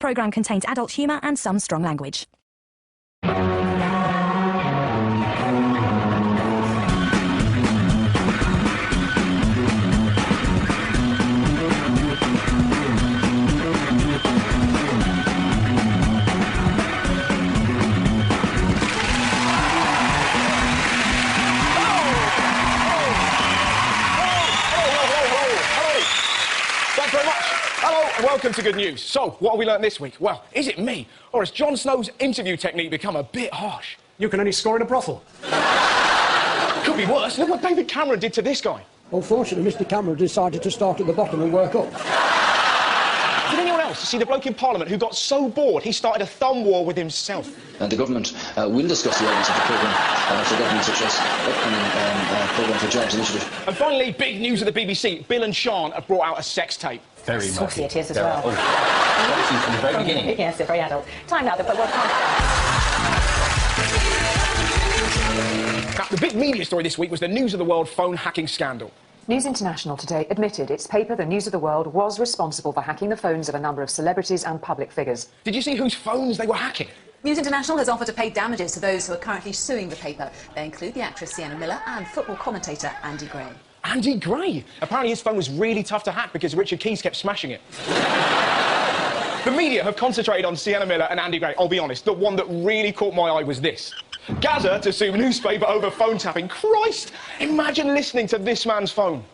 Programme contains adult humour and some strong language. Welcome to Good News. So, what have we learnt this week? Well, is it me, or has Jon Snow's interview technique become a bit harsh? You can only score in a brothel. Could be worse. Look what David Cameron did to this guy. Unfortunately, Mr Cameron decided to start at the bottom and work up. Did anyone else see the bloke in Parliament who got so bored he started a thumb war with himself? And the government will discuss the elements of the programme for government, such as upcoming programme for jobs initiative. And finally, big news at the BBC. Bill and Sean have brought out a sex tape. Very saucy much. it is as well. Oh, from the very beginning. Yes, they're very adult. Time now, but we'll come. Now, the big media story this week was the News of the World phone hacking scandal. News International today admitted its paper, The News of the World, was responsible for hacking the phones of a number of celebrities and public figures. Did you see whose phones they were hacking? News International has offered to pay damages to those who are currently suing the paper. They include the actress Sienna Miller and football commentator Andy Gray. Andy Gray? Apparently his phone was really tough to hack because Richard Keys kept smashing it. The media have concentrated on Sienna Miller and Andy Gray. I'll be honest, the one that really caught my eye was this. Gaza to sue newspaper over phone tapping. Christ! Imagine listening to this man's phone.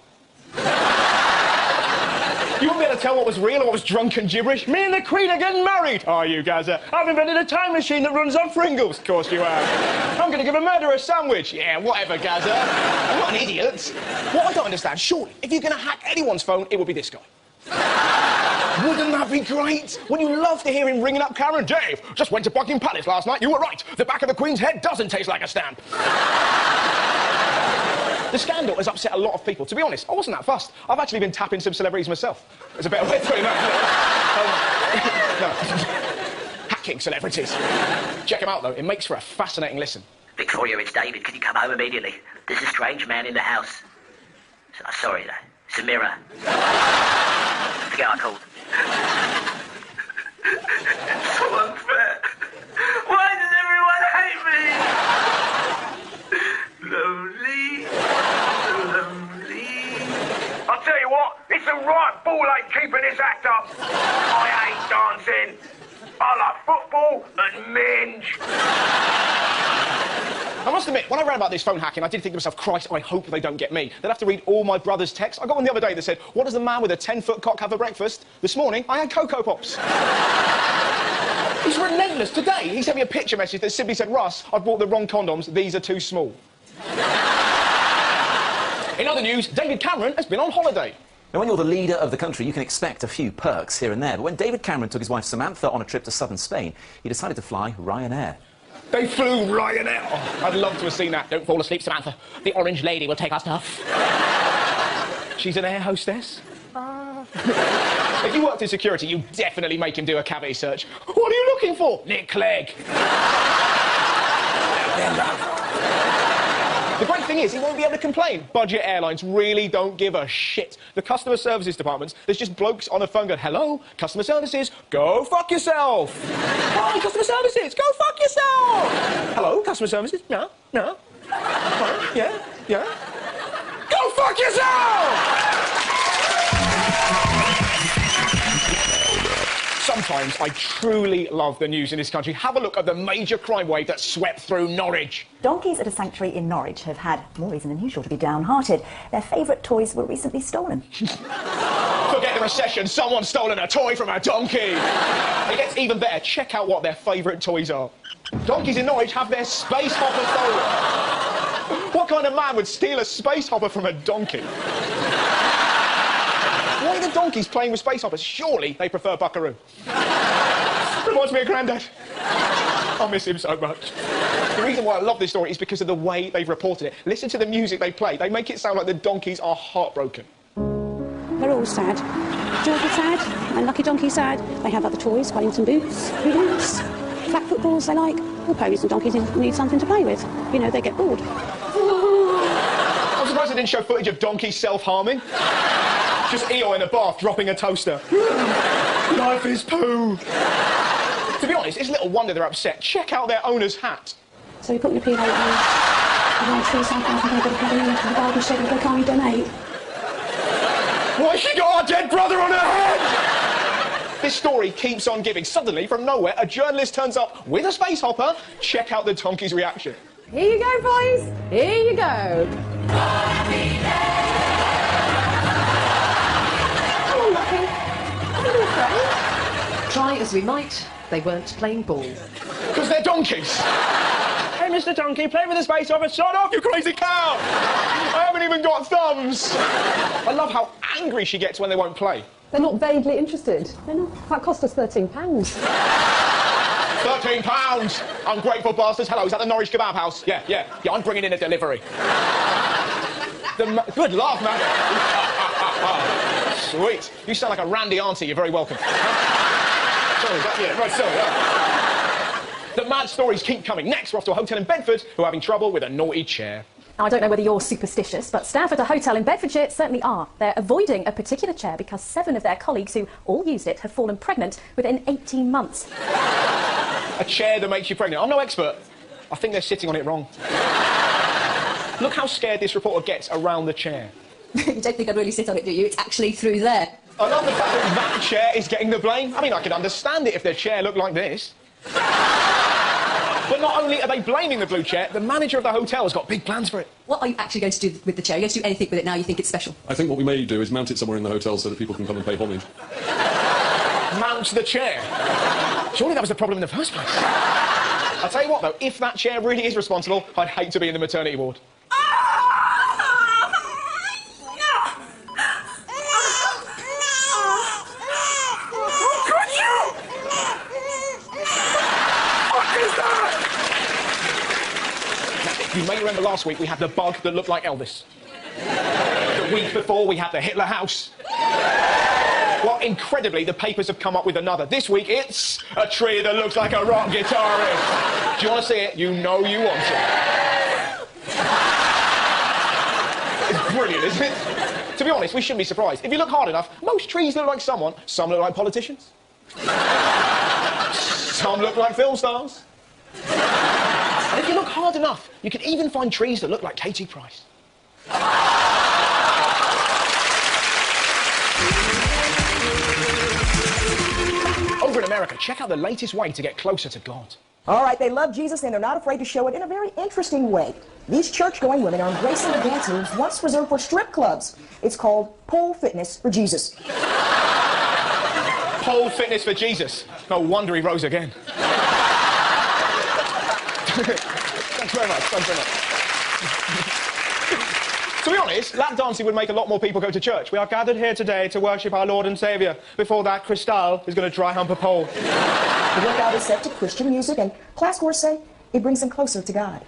You wouldn't be able to tell what was real or what was drunken gibberish. Me and the Queen are getting married. Are you, Gaza? I've invented a time machine that runs on Pringles. Of course you have. I'm going to give a murderer a sandwich. Yeah, whatever, Gaza. I'm not an idiot. What I don't understand, surely, if you're going to hack anyone's phone, it would be this guy. Wouldn't that be great? Wouldn't you love to hear him ringing up Karen? Dave, just went to Buckingham Palace last night. You were right. The back of the Queen's head doesn't taste like a stamp. The scandal has upset a lot of people. To be honest, I wasn't that fussed. I've actually been tapping some celebrities myself. There's a better way of putting that. No. Hacking celebrities. Check them out, though. It makes for a fascinating listen. Victoria, it's David. Can you come home immediately? There's a strange man in the house. Sorry, though. It's a mirror. Forget I called. So unfair. Why does everyone hate me? Lonely. I'll tell you what, it's a right ball ache keeping this act up. I hate dancing. I like football and minge. I must admit, when I read about this phone hacking, I did think to myself, Christ, I hope they don't get me. They'll have to read all my brother's texts. I got one the other day that said, what does the man with a 10-foot cock have for breakfast? This morning, I had Cocoa Pops. He's relentless. Today, he sent me a picture message that simply said, Russ, I've bought the wrong condoms. These are too small. In other news, David Cameron has been on holiday. Now, when you're the leader of the country, you can expect a few perks here and there. But when David Cameron took his wife Samantha on a trip to southern Spain, he decided to fly Ryanair. They flew Ryanair. Oh, I'd love to have seen that. Don't fall asleep, Samantha. The orange lady will take our stuff. She's an air hostess. If you worked in security, you'd definitely make him do a cavity search. What are you looking for? Nick Clegg. The great thing is, he won't be able to complain. Budget airlines really don't give a shit. The customer services departments, there's just blokes on the phone going, hello, customer services, go fuck yourself. Hi, customer services, go fuck yourself. Hello, customer services, no. Yeah. Go fuck yourself! Sometimes I truly love the news in this country. Have a look at the major crime wave that swept through Norwich. Donkeys at a sanctuary in Norwich have had more reason than usual to be downhearted. Their favourite toys were recently stolen. Forget the recession, someone's stolen a toy from a donkey. It gets even better. Check out what their favourite toys are. Donkeys in Norwich have their space hopper stolen. What kind of man would steal a space hopper from a donkey? Why are the donkeys playing with space hoppers? Surely they prefer Buckaroo. Reminds me of Grandad. I miss him so much. The reason why I love this story is because of the way they've reported it. Listen to the music they play. They make it sound like the donkeys are heartbroken. They're all sad. Georgie sad, and Lucky Donkey sad. They have other toys, Wellington boots, boots, flat footballs they like. All ponies and donkeys need something to play with. You know, they get bored. I'm surprised they didn't show footage of donkeys self-harming. Just Eeyore in a bath dropping a toaster. Life is poo. To be honest, it's little wonder they're upset. Check out their owner's hat. So we put in a P.O. around 3,500 people to come into the garden shed and they can't donate. Why, she got our dead brother on her head! This story keeps on giving. Suddenly, from nowhere, a journalist turns up with a space hopper. Check out the donkey's reaction. Here you go, boys. Here you go. Oh, lucky. Try as we might, they weren't playing ball. Because they're donkeys. Hey, Mr. Donkey, play with the space hopper. Shut off, you crazy cow! I haven't even got thumbs. I love how angry she gets when they won't play. They're not vaguely interested. They're not. That cost us £13. £13! Ungrateful bastards. Hello, is that the Norwich Kebab House? Yeah, I'm bringing in a delivery. Good laugh, man. Sweet. You sound like a randy auntie. You're very welcome. Sorry, right, sorry. The mad stories keep coming. Next, we're off to a hotel in Bedford who are having trouble with a naughty chair. Now, I don't know whether you're superstitious, but staff at a hotel in Bedfordshire certainly are. They're avoiding a particular chair because 7 of their colleagues who all used it have fallen pregnant within 18 months. A chair that makes you pregnant. I'm no expert. I think they're sitting on it wrong. Look how scared this reporter gets around the chair. You don't think I'd really sit on it, do you? It's actually through there. I love the fact that that chair is getting the blame. I mean, I could understand it if their chair looked like this. But not only are they blaming the blue chair, the manager of the hotel has got big plans for it. What are you actually going to do with the chair? Are you going to do anything with it now you think it's special? I think what we may do is mount it somewhere in the hotel so that people can come and pay homage. Mount the chair? Surely that was the problem in the first place. I'll tell you what, though, if that chair really is responsible, I'd hate to be in the maternity ward. You may remember last week we had the bug that looked like Elvis. The week before we had the Hitler house. Well, incredibly, the papers have come up with another. This week it's a tree that looks like a rock guitarist. Do you want to see it? You know you want it. It's brilliant, isn't it? To be honest, we shouldn't be surprised. If you look hard enough, most trees look like someone. Some look like politicians. Some look like film stars. And if you look hard enough, you can even find trees that look like Katie Price. Over in America, check out the latest way to get closer to God. All right, they love Jesus and they're not afraid to show it in a very interesting way. These church-going women are embracing the dance moves once reserved for strip clubs. It's called pole fitness for Jesus. Pole fitness for Jesus. No wonder he rose again. Thanks very much. To be honest, lap dancing would make a lot more people go to church. We are gathered here today to worship our Lord and Saviour. Before that, Cristal is going to dry hump a pole. The workout is set to Christian music, and class scores say it brings him closer to God.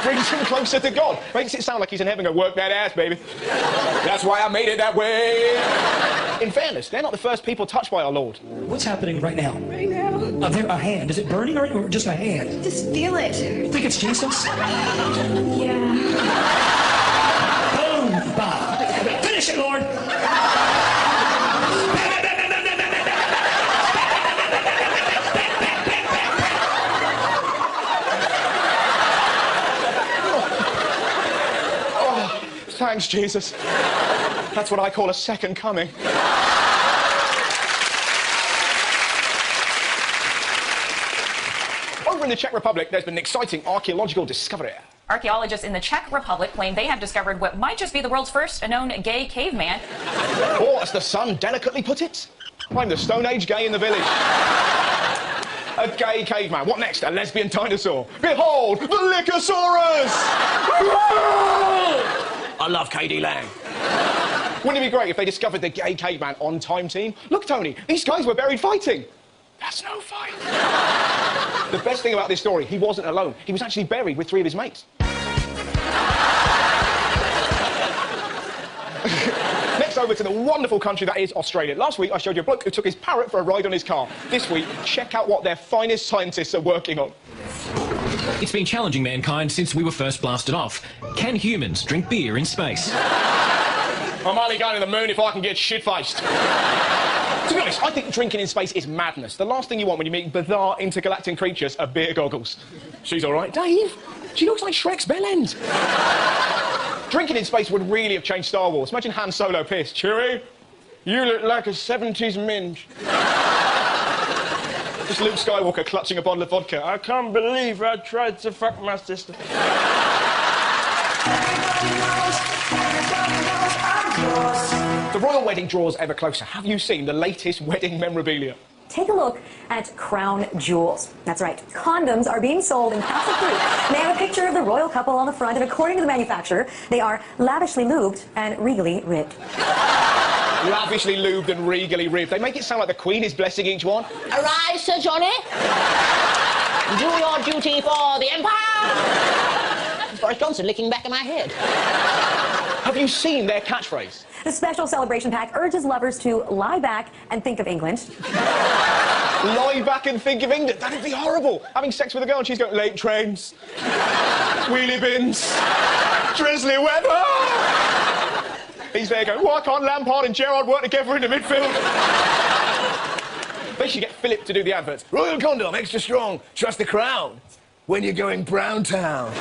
Brings him closer to God. Makes it sound like he's in heaven going, work that ass, baby. That's why I made it that way. In fairness, they're not the first people touched by our Lord. What's happening right now? Right now? A hand. Is it burning or just a hand? Just feel it. You think it's Jesus? Yeah. Boom! Bob. Finish it, Lord! Thanks, Jesus. That's what I call a second coming. Over in the Czech Republic, there's been an exciting archaeological discovery. Archaeologists in the Czech Republic claim they have discovered what might just be the world's first known gay caveman. Or, as the Sun delicately put it, I'm the Stone Age gay in the village. A gay caveman. What next? A lesbian dinosaur. Behold, the Lycosaurus! I love K.D. Lang. Wouldn't it be great if they discovered the gay caveman on Time Team? Look, Tony, these guys were buried fighting. That's no fight. The best thing about this story, he wasn't alone. He was actually buried with 3 of his mates. Next over to the wonderful country that is Australia. Last week I showed you a bloke who took his parrot for a ride on his car. This week, check out what their finest scientists are working on. It's been challenging mankind since we were first blasted off. Can humans drink beer in space? I'm only going to the moon if I can get shit-faced. To be honest, I think drinking in space is madness. The last thing you want when you're meeting bizarre intergalactic creatures are beer goggles. She's all right. Dave, she looks like Shrek's bell end. Drinking in space would really have changed Star Wars. Imagine Han Solo pissed. Chewie, you look like a 70s minge. Just Luke Skywalker clutching a bottle of vodka. I can't believe I tried to fuck my sister. The royal wedding draws ever closer. Have you seen the latest wedding memorabilia? Take a look at Crown Jewels. That's right. Condoms are being sold in packs of fruit. They have a picture of the royal couple on the front, and according to the manufacturer, they are lavishly lubed and regally ribbed. Lavishly lubed and regally ribbed. They make it sound like the Queen is blessing each one. Arise, Sir Johnny. Do your duty for the Empire. Boris Johnson licking back of my head. Have you seen their catchphrase? The special celebration pack urges lovers to lie back and think of England. Lie back and think of England? That'd be horrible. Having sex with a girl and she's going, late trains, wheelie bins, drizzly weather. He's there going, why can't Lampard and Gerrard work together in the midfield? They should get Philip to do the adverts. Royal condom, extra strong. Trust the Crown when you're going Brown Town.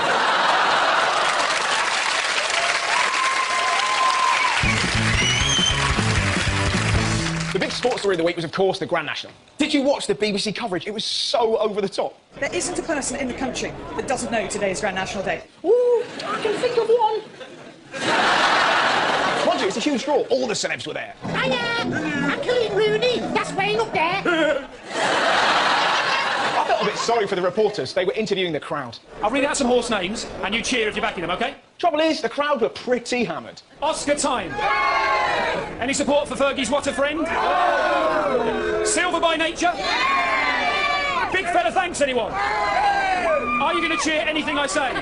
The big sports story of the week was, of course, the Grand National. Did you watch the BBC coverage? It was so over the top. There isn't a person in the country that doesn't know today is Grand National Day. Ooh, I can think of one. Mind you, it's a huge draw. All the celebs were there. Hiya! Uncle Ian Rooney, that's Wayne up there. I felt a bit sorry for the reporters. They were interviewing the crowd. I'll read out some horse names, and you cheer if you're backing them, OK? Trouble is, the crowd were pretty hammered. Oscar time. Any support for Fergie's What a Friend? Silver by Nature? Big fella thanks, anyone? Are you going to cheer anything I say?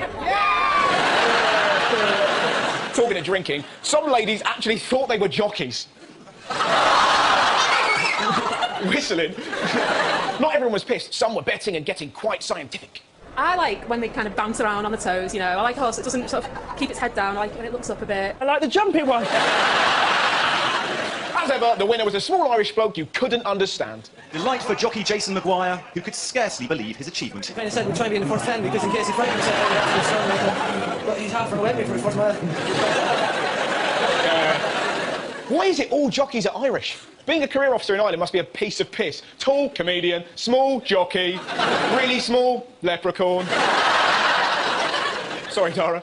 Talking of drinking, some ladies actually thought they were jockeys. Whistling. Not everyone was pissed. Some were betting and getting quite scientific. I like when they kind of bounce around on the toes, you know. I like a horse that doesn't sort of keep its head down. I like when it looks up a bit. I like the jumpy one. As ever, the winner was a small Irish bloke you couldn't understand. Delight for jockey Jason Maguire, who could scarcely believe his achievement. Kind of said we're trying to be in the first 10 because in case he frightens himself, but he's half an away for his first mile. Why is it all jockeys are Irish? Being a career officer in Ireland must be a piece of piss. Tall comedian, small jockey, really small leprechaun. Sorry, Tara.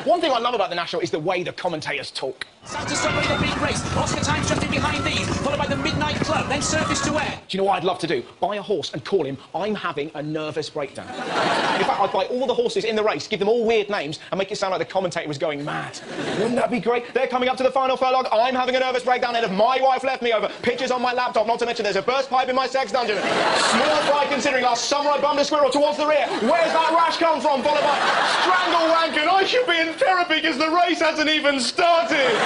One thing I love about the National is the way the commentators talk. Santa Strawberry, the big race. Oscar Time's just in behind these, followed by the Midnight Club, then Surface to Air. Do you know what I'd love to do? Buy a horse and call him I'm having a nervous breakdown. In fact, I'd buy all the horses in the race, give them all weird names, and make it sound like the commentator was going mad. Wouldn't that be great? They're coming up to the final furlong. I'm having a nervous breakdown, and if my wife left me over, pictures on my laptop, not to mention there's a burst pipe in my sex dungeon. Small fry considering last summer I bummed a squirrel towards the rear. Where's that rash come from? Followed by strangle wank, and I should be in therapy because the race hasn't even started.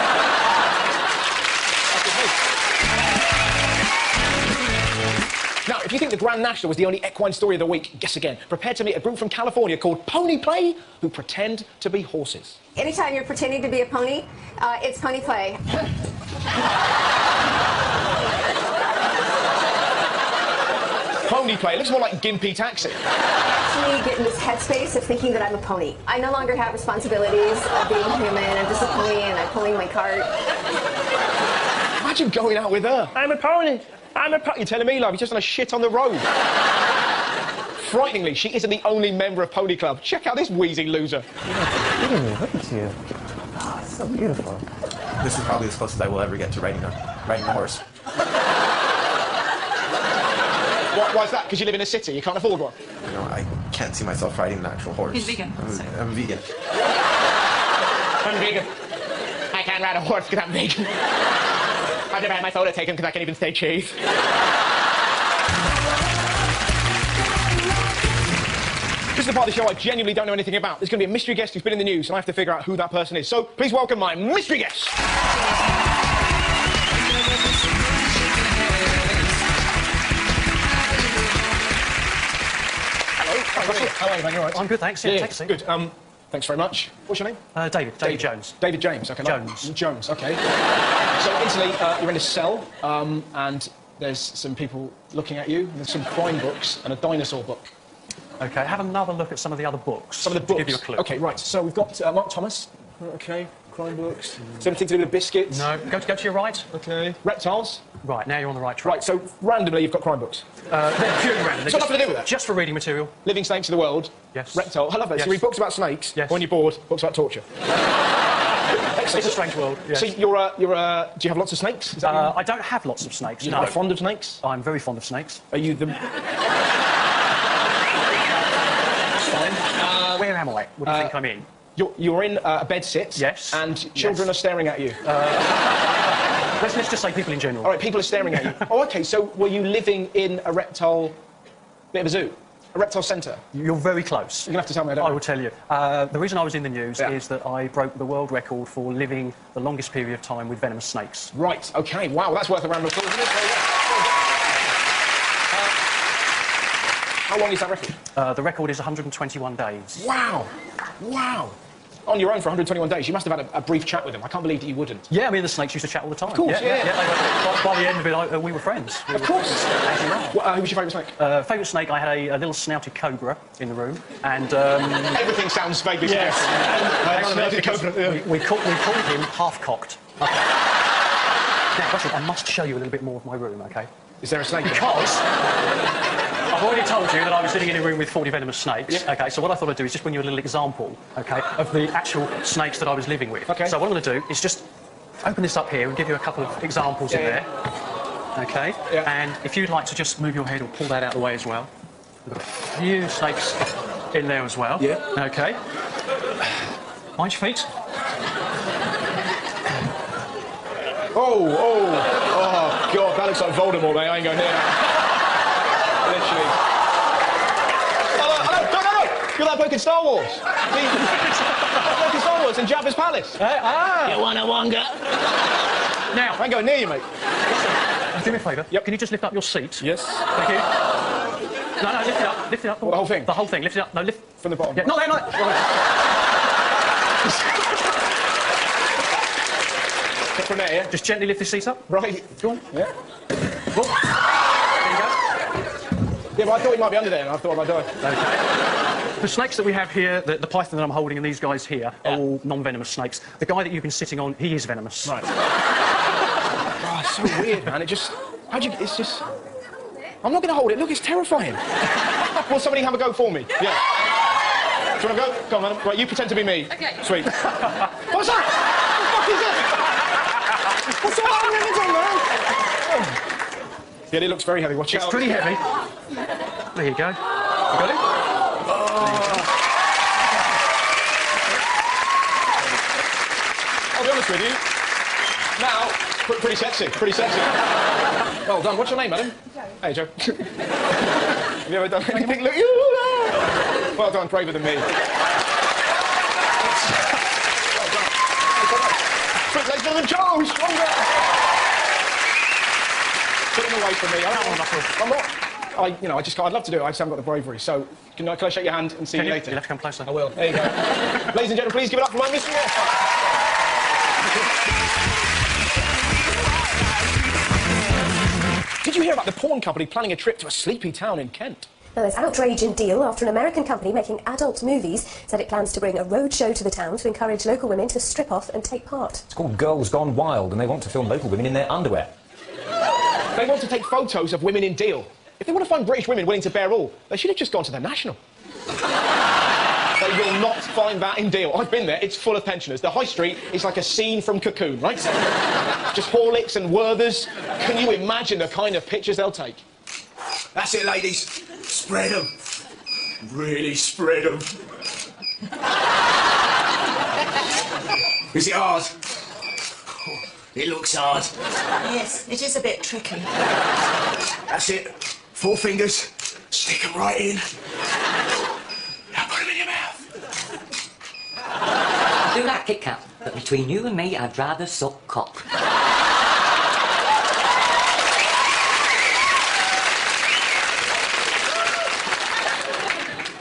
Now, if you think the Grand National was the only equine story of the week, guess again. Prepare to meet a group from California called Pony Play, who pretend to be horses. Anytime you're pretending to be a pony, it's pony play. Pony Play, it looks more like Gimpy Taxi. Actually get in this headspace of thinking that I'm a pony. I no longer have responsibilities of being human. I'm just a pony and I'm pulling my cart. Imagine going out with her. I'm a pony. I'm a pony. You're telling me, love, he's just on a shit on the road. Frighteningly, she isn't the only member of Pony Club. Check out this wheezy loser. Look at you. Oh, it's so beautiful. This is probably as close as I will ever get to riding a horse. Why's that? Because you live in a city, you can't afford one? You know, I can't see myself riding an actual horse. He's vegan. I'm vegan. I'm vegan. I can't ride a horse because I'm vegan. I've never had my photo taken because I can't even say cheese. This is the part of the show I genuinely don't know anything about. There's going to be a mystery guest who's been in the news, and I have to figure out who that person is. So please welcome my mystery guest. Hello, how are you, man? You all right? I'm good, thanks. Yeah, taxi. Good. Thanks very much. What's your name? David. David Jones. David James, OK. Jones. Jones, OK. So, instantly, you're in a cell, and there's some people looking at you. There's some crime books and a dinosaur book. OK, have another look at some of the other books. Some of the books? To give you a clue. OK, right. So, we've got Mark Thomas. OK, crime books. Is there anything to do with biscuits? No. Go to your right. OK. Reptiles? Right, now you're on the right track. Right, so randomly you've got crime books. They're purely random. It's got nothing to do with that? Just for reading material. Living snakes of the world. Yes. Reptile. I love that. Yes. So you read books about snakes. Yes. When you're bored, books about torture. It's a strange world, yes. So do you have lots of snakes? Is that I don't have lots of snakes, You're no. quite fond of snakes? I'm very fond of snakes. Are you the... Where am I? What do you think I'm in? You're in a bed sit. Yes. And children are staring at you. Let's just say people in general. All right, people are staring at you. Oh, OK, so were you living in a reptile... bit of a zoo? A reptile centre? You're very close. You're going to have to tell me, I don't know. I will tell you. The reason I was in the news is that I broke the world record for living the longest period of time with venomous snakes. Right, OK. Wow, that's worth a round of applause, isn't it? How long is that record? The record is 121 days. Wow! Wow! On your own for 121 days. You must have had a brief chat with them. I can't believe that you wouldn't. Yeah, I mean, the snakes used to chat all the time. Of course, yeah. By the end of it, we were friends. Of course. Who was your favourite snake? Favourite snake, I had a little snouted cobra in the room, and... Everything sounds vaguely similar. Snouted cobra. We called him half-cocked. Okay. Now, Russell, I must show you a little bit more of my room, OK? Is there a snake? Because... I've already told you that I was sitting in a room with 40 venomous snakes. Yeah. OK, so what I thought I'd do is just bring you a little example, OK, of the actual snakes that I was living with. OK. So what I'm going to do is just open this up here and give you a couple of examples in there. OK? Yeah. And if you'd like to just move your head or pull that out of the way as well. We've got a few snakes in there as well. Yeah. OK. Mind your feet. Oh, God, that looks like Voldemort, mate. I ain't going near that. Literally. No. You're that bloke in Star Wars. That bloke in Star Wars in Jabba's palace. You wanna wonga? Now, I ain't going near you, mate. Do me a favour. Yep. Can you just lift up your seat? Yes. Thank you. No, lift it up. Lift it up. What, the whole thing? The whole thing. Lift it up. No, lift... From the bottom? Yeah, not there, not there. From there, yeah? Just gently lift the seat up. Right. Go on. Yeah. There you go. Yeah, but I thought he might be under there, and I thought I might die. OK. The snakes that we have here, the python that I'm holding and these guys here, are all non-venomous snakes. The guy that you've been sitting on, he is venomous. Right. Oh, it's so weird, man. It just... It's just... I'm not going to hold it. Look, it's terrifying. Will somebody have a go for me? Yeah. Do you want to go? Come on, right, you pretend to be me. OK. Sweet. What's that? What the fuck is it? What's that? Yeah, it looks very heavy. Watch out. It's pretty heavy. There you go. You got it? I'll be honest with you. Now, pretty sexy. Pretty sexy. Well done. What's your name, madam? Joe. Hey, Joe. Have you ever done anything? Look, well done. Braver than me. Well done. Quick, ladies and gentlemen, Joe. Stronger. Put him away from me. I'm not. I'd love to do it. I just haven't got the bravery. So, can I shake your hand and see you later? You'll have to come closer. I will. There you go. Ladies and gentlemen, please give it up for my Mr. Ross. Did you hear about the porn company planning a trip to a sleepy town in Kent? Now, there's outrage in Deal after an American company making adult movies said it plans to bring a road show to the town to encourage local women to strip off and take part. It's called Girls Gone Wild, and they want to film local women in their underwear. They want to take photos of women in Deal. If they want to find British women willing to bear all, they should have just gone to the National. They will not find that in Deal. I've been there. It's full of pensioners. The high street is like a scene from Cocoon, right? Just Horlicks and Werthers. Can you imagine the kind of pictures they'll take? That's it, ladies. Spread them. Really spread them. Is it hard? It looks hard. Yes, it is a bit tricky. That's it. 4 fingers. Stick them right in. Now put them in your mouth. I do like Kit Kat, but between you and me, I'd rather suck cock.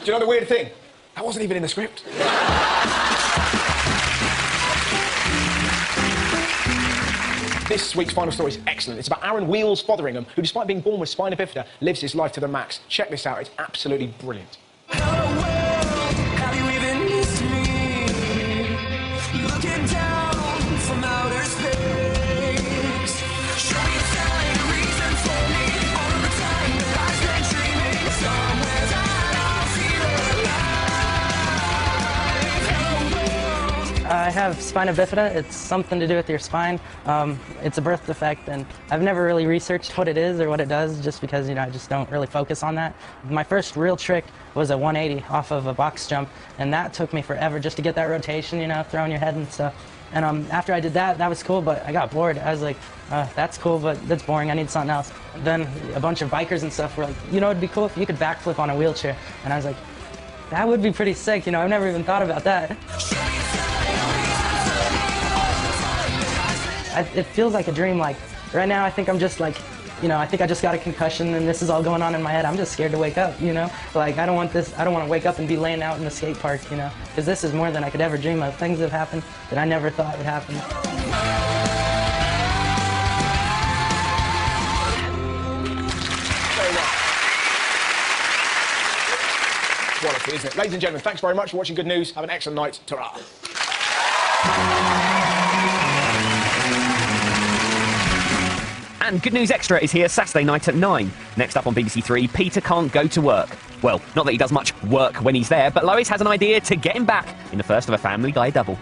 Do you know the weird thing? That wasn't even in the script. This week's final story is excellent. It's about Aaron Wheels Fotheringham, who, despite being born with spina bifida, lives his life to the max. Check this out. It's absolutely brilliant. I have spina bifida. It's something to do with your spine. It's a birth defect, and I've never really researched what it is or what it does, just because, you know, I just don't really focus on that. My first real trick was a 180 off of a box jump, and that took me forever just to get that rotation, you know, throwing your head and stuff. And after I did that, that was cool, but I got bored. I was like, that's cool, but that's boring. I need something else. Then a bunch of bikers and stuff were like, you know, it'd be cool if you could backflip on a wheelchair. And I was like, that would be pretty sick. You know, I've never even thought about that. It feels like a dream. Like, right now I think I'm just like, you know, I think I just got a concussion and this is all going on in my head. I'm just scared to wake up, you know? Like, I don't want to wake up and be laying out in the skate park, you know? Because this is more than I could ever dream of. Things have happened that I never thought would happen. Quality, isn't it? Ladies and gentlemen, thanks very much for watching Good News. Have an excellent night. Ta-ra. And Good News Extra is here Saturday night at 9. Next up on BBC Three, Peter can't go to work. Well, not that he does much work when he's there, but Lois has an idea to get him back in the first of a Family Guy double.